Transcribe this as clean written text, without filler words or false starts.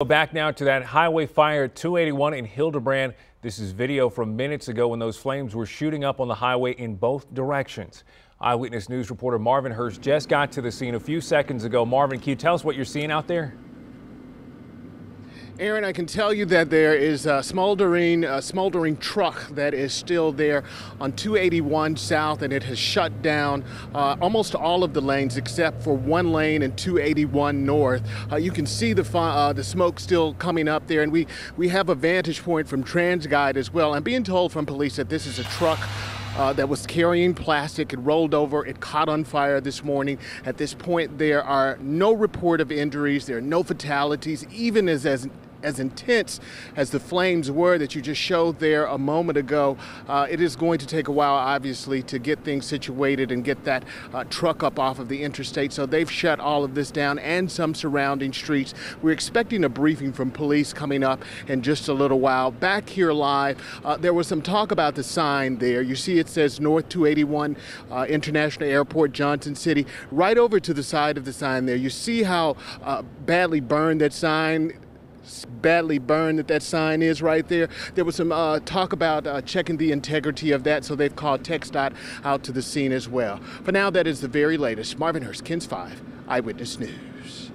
Back now to that highway fire at 281 in Hildebrand. This is video from minutes ago when those flames were shooting up on the highway in both directions. Eyewitness News reporter Marvin Hurst just got to the scene a few seconds ago. Marvin, can you tell us what you're seeing out there? Aaron, I can tell you that there is a smoldering truck that is still there on 281 South, and it has shut down almost all of the lanes except for one lane in 281 North. You can see the smoke still coming up there, and we have a vantage point from TransGuide as well. I'm being told from police that this is a truck that was carrying plastic. It rolled over. It caught on fire this morning. At this point, there are no report of injuries. There are no fatalities, even as intense as the flames were that you just showed there a moment ago. It is going to take a while, obviously, to get things situated and get that truck up off of the interstate. So they've shut all of this down and some surrounding streets. We're expecting a briefing from police coming up in just a little while. Back here live, there was some talk about the sign there. You see it says North 281 International Airport, Johnson City. Right over to the side of the sign there, you see how badly burned that sign is right there. There was some talk about checking the integrity of that, so they've called TxDOT out to the scene as well. For now, that is the very latest. Marvin Hurst, KENS 5 Eyewitness News.